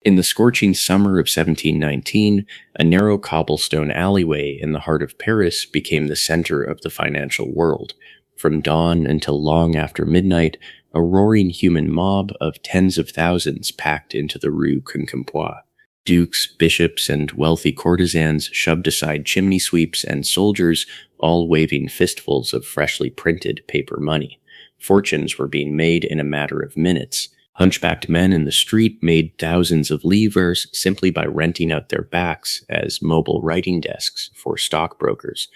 In the scorching summer of 1719, a narrow cobblestone alleyway in the heart of Paris became the center of the financial world. From dawn until long after midnight, a roaring human mob of tens of thousands packed into the Rue Quincampoix. Dukes, bishops, and wealthy courtesans shoved aside chimney sweeps and soldiers, all waving fistfuls of freshly printed paper money. Fortunes were being made in a matter of minutes. Hunchbacked men in the street made thousands of livres simply by renting out their backs as mobile writing desks for stockbrokers.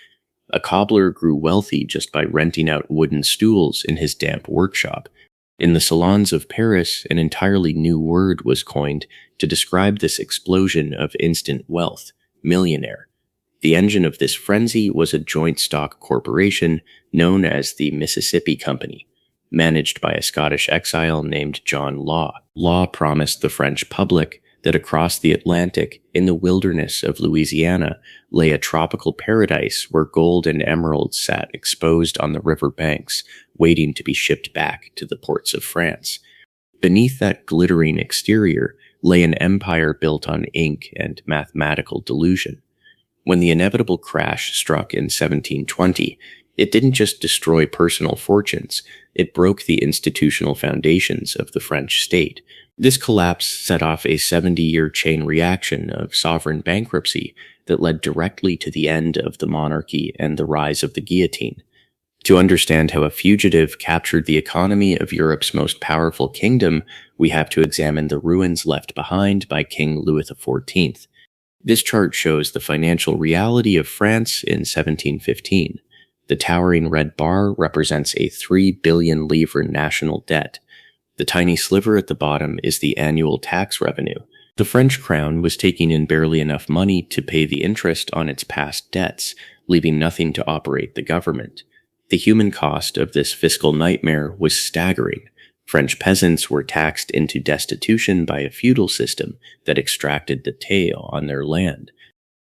A cobbler grew wealthy just by renting out wooden stools in his damp workshop. In the salons of Paris, an entirely new word was coined to describe this explosion of instant wealth: millionaire. The engine of this frenzy was a joint stock corporation known as the Mississippi Company, managed by a Scottish exile named John Law. Law promised the French public that across the Atlantic, in the wilderness of Louisiana, lay a tropical paradise where gold and emeralds sat exposed on the river banks, waiting to be shipped back to the ports of France. Beneath that glittering exterior lay an empire built on ink and mathematical delusion. When the inevitable crash struck in 1720, it didn't just destroy personal fortunes, it broke the institutional foundations of the French state. This collapse set off a 70-year chain reaction of sovereign bankruptcy that led directly to the end of the monarchy and the rise of the guillotine. To understand how a fugitive captured the economy of Europe's most powerful kingdom, we have to examine the ruins left behind by King Louis XIV. This chart shows the financial reality of France in 1715. The towering red bar represents a 3 billion livre national debt. The tiny sliver at the bottom is the annual tax revenue. The French crown was taking in barely enough money to pay the interest on its past debts, leaving nothing to operate the government. The human cost of this fiscal nightmare was staggering. French peasants were taxed into destitution by a feudal system that extracted the taille on their land,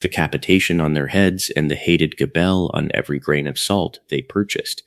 the capitation on their heads, and the hated gabelle on every grain of salt they purchased.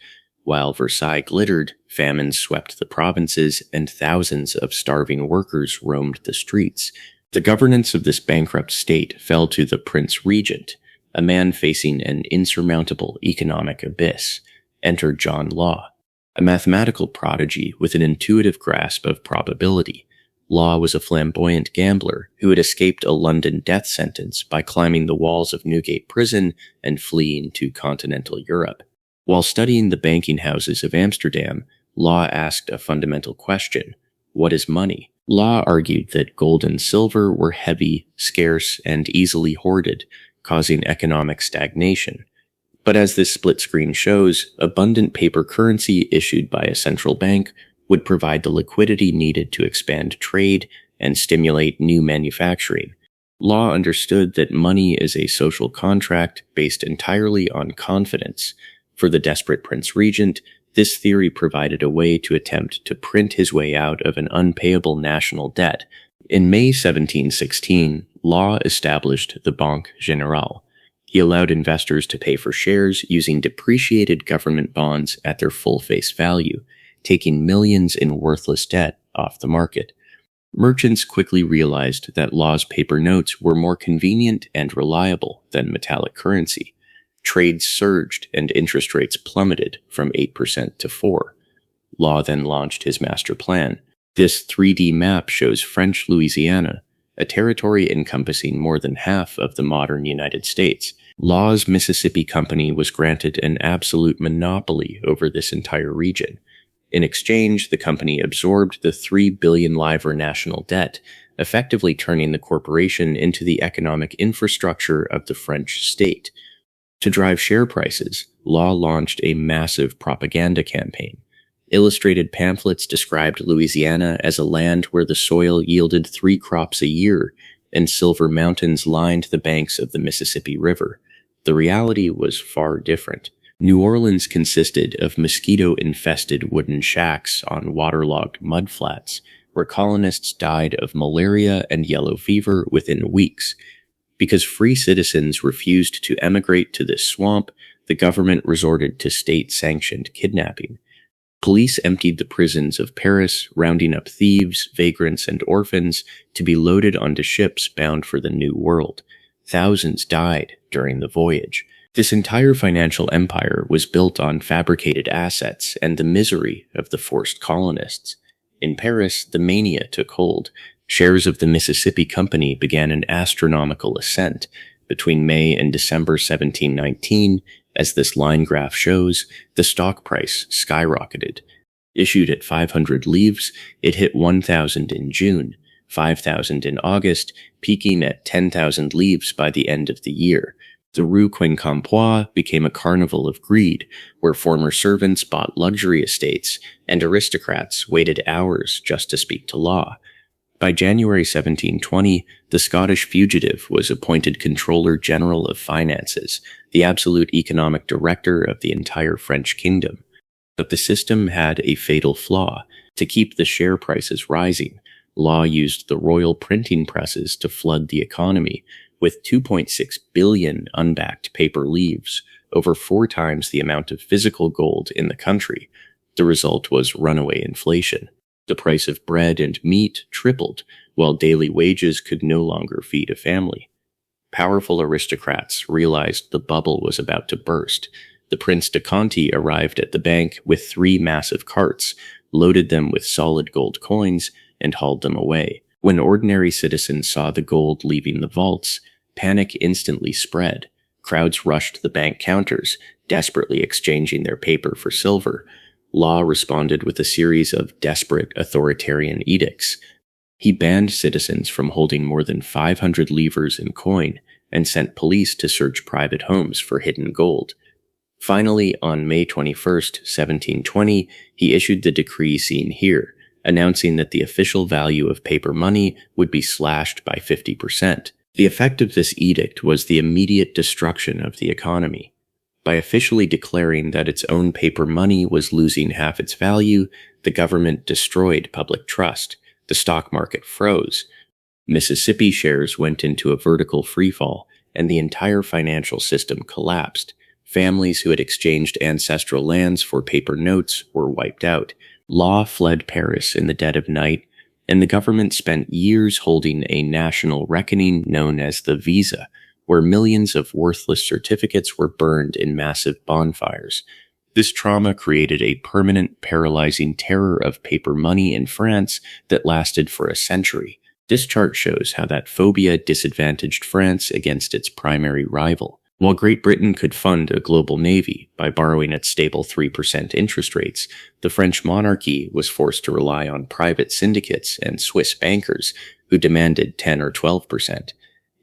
While Versailles glittered, famine swept the provinces, and thousands of starving workers roamed the streets. The governance of this bankrupt state fell to the Prince Regent, a man facing an insurmountable economic abyss. Enter John Law, a mathematical prodigy with an intuitive grasp of probability. Law was a flamboyant gambler who had escaped a London death sentence by climbing the walls of Newgate Prison and fleeing to continental Europe. While studying the banking houses of Amsterdam, Law asked a fundamental question: what is money? Law argued that gold and silver were heavy, scarce, and easily hoarded, causing economic stagnation. But as this split screen shows, abundant paper currency issued by a central bank would provide the liquidity needed to expand trade and stimulate new manufacturing. Law understood that money is a social contract based entirely on confidence. For the desperate Prince Regent, this theory provided a way to attempt to print his way out of an unpayable national debt. In May 1716, Law established the Banque Générale. He allowed investors to pay for shares using depreciated government bonds at their full face value, taking millions in worthless debt off the market. Merchants quickly realized that Law's paper notes were more convenient and reliable than metallic currency. Trade surged and interest rates plummeted from 8% to 4%. Law then launched his master plan. This 3D map shows French Louisiana, a territory encompassing more than half of the modern United States. Law's Mississippi Company was granted an absolute monopoly over this entire region. In exchange, the company absorbed the 3 billion livre national debt, effectively turning the corporation into the economic infrastructure of the French state. To drive share prices, Law launched a massive propaganda campaign. Illustrated pamphlets described Louisiana as a land where the soil yielded 3 crops a year, and silver mountains lined the banks of the Mississippi River. The reality was far different. New Orleans consisted of mosquito-infested wooden shacks on waterlogged mudflats, where colonists died of malaria and yellow fever within weeks. Because free citizens refused to emigrate to this swamp, the government resorted to state-sanctioned kidnapping. Police emptied the prisons of Paris, rounding up thieves, vagrants, and orphans to be loaded onto ships bound for the New World. Thousands died during the voyage. This entire financial empire was built on fabricated assets and the misery of the forced colonists. In Paris, the mania took hold. Shares of the Mississippi Company began an astronomical ascent. Between May and December 1719, as this line graph shows, the stock price skyrocketed. Issued at 500 livres, it hit 1,000 in June, 5,000 in August, peaking at 10,000 livres by the end of the year. The Rue Quincampoix became a carnival of greed, where former servants bought luxury estates, and aristocrats waited hours just to speak to law. By January 1720, the Scottish fugitive was appointed Controller General of Finances, the absolute economic director of the entire French kingdom. But the system had a fatal flaw. To keep the share prices rising, Law used the royal printing presses to flood the economy, with 2.6 billion unbacked paper livres, over 4 times the amount of physical gold in the country. The result was runaway inflation. The price of bread and meat tripled, while daily wages could no longer feed a family. Powerful aristocrats realized the bubble was about to burst. The Prince de Conti arrived at the bank with 3 massive carts, loaded them with solid gold coins, and hauled them away. When ordinary citizens saw the gold leaving the vaults, panic instantly spread. Crowds rushed the bank counters, desperately exchanging their paper for silver. Law responded with a series of desperate authoritarian edicts. He banned citizens from holding more than 500 livres in coin and sent police to search private homes for hidden gold. Finally, on May 21, 1720, he issued the decree seen here, announcing that the official value of paper money would be slashed by 50%. The effect of this edict was the immediate destruction of the economy. By officially declaring that its own paper money was losing half its value, the government destroyed public trust. The stock market froze. Mississippi shares went into a vertical freefall, and the entire financial system collapsed. Families who had exchanged ancestral lands for paper notes were wiped out. Law fled Paris in the dead of night, and the government spent years holding a national reckoning known as the Visa, where millions of worthless certificates were burned in massive bonfires. This trauma created a permanent, paralyzing terror of paper money in France that lasted for a century. This chart shows how that phobia disadvantaged France against its primary rival. While Great Britain could fund a global navy by borrowing at stable 3% interest rates, the French monarchy was forced to rely on private syndicates and Swiss bankers who demanded 10 or 12%.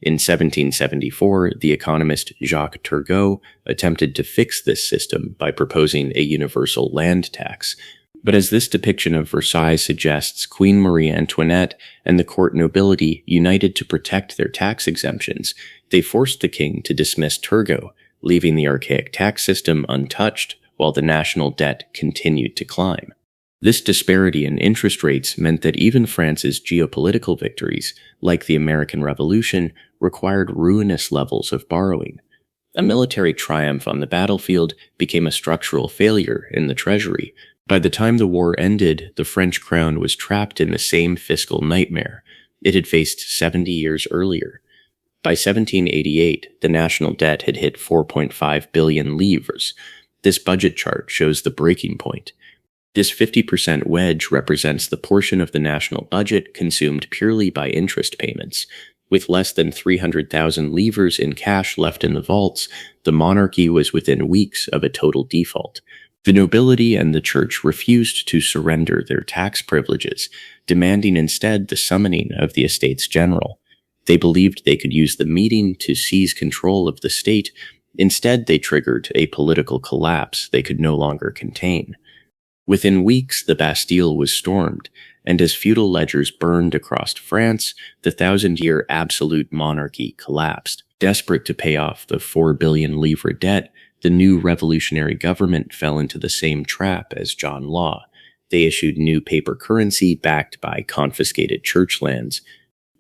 In 1774, the economist Jacques Turgot attempted to fix this system by proposing a universal land tax. But as this depiction of Versailles suggests, Queen Marie Antoinette and the court nobility united to protect their tax exemptions. They forced the king to dismiss Turgot, leaving the archaic tax system untouched while the national debt continued to climb. This disparity in interest rates meant that even France's geopolitical victories, like the American Revolution, required ruinous levels of borrowing. A military triumph on the battlefield became a structural failure in the treasury. By the time the war ended, the French crown was trapped in the same fiscal nightmare it had faced 70 years earlier. By 1788, the national debt had hit 4.5 billion livres. This budget chart shows the breaking point. This 50% wedge represents the portion of the national budget consumed purely by interest payments. With less than 300,000 livres in cash left in the vaults, the monarchy was within weeks of a total default. The nobility and the church refused to surrender their tax privileges, demanding instead the summoning of the Estates General. They believed they could use the meeting to seize control of the state. Instead, they triggered a political collapse they could no longer contain. Within weeks, the Bastille was stormed, and as feudal ledgers burned across France, the 1,000-year absolute monarchy collapsed. Desperate to pay off the 4 billion livre debt, the new revolutionary government fell into the same trap as John Law. They issued new paper currency backed by confiscated church lands.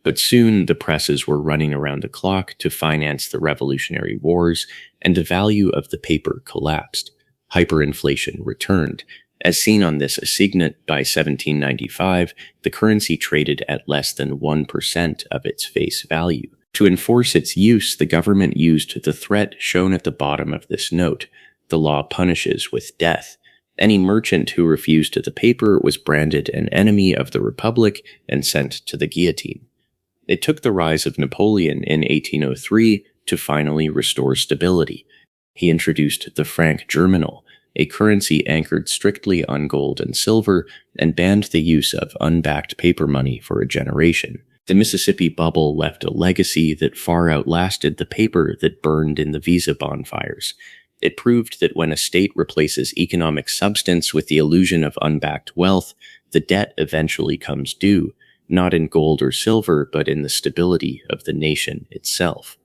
But soon the presses were running around the clock to finance the revolutionary wars, and the value of the paper collapsed. Hyperinflation returned, As seen on this assignat by 1795, the currency traded at less than 1% of its face value. To enforce its use, the government used the threat shown at the bottom of this note. The law punishes with death. Any merchant who refused the paper was branded an enemy of the Republic and sent to the guillotine. It took the rise of Napoleon in 1803 to finally restore stability. He introduced the franc germinal, a currency anchored strictly on gold and silver, and banned the use of unbacked paper money for a generation. The Mississippi bubble left a legacy that far outlasted the paper that burned in the Visa bonfires. It proved that when a state replaces economic substance with the illusion of unbacked wealth, the debt eventually comes due, not in gold or silver, but in the stability of the nation itself.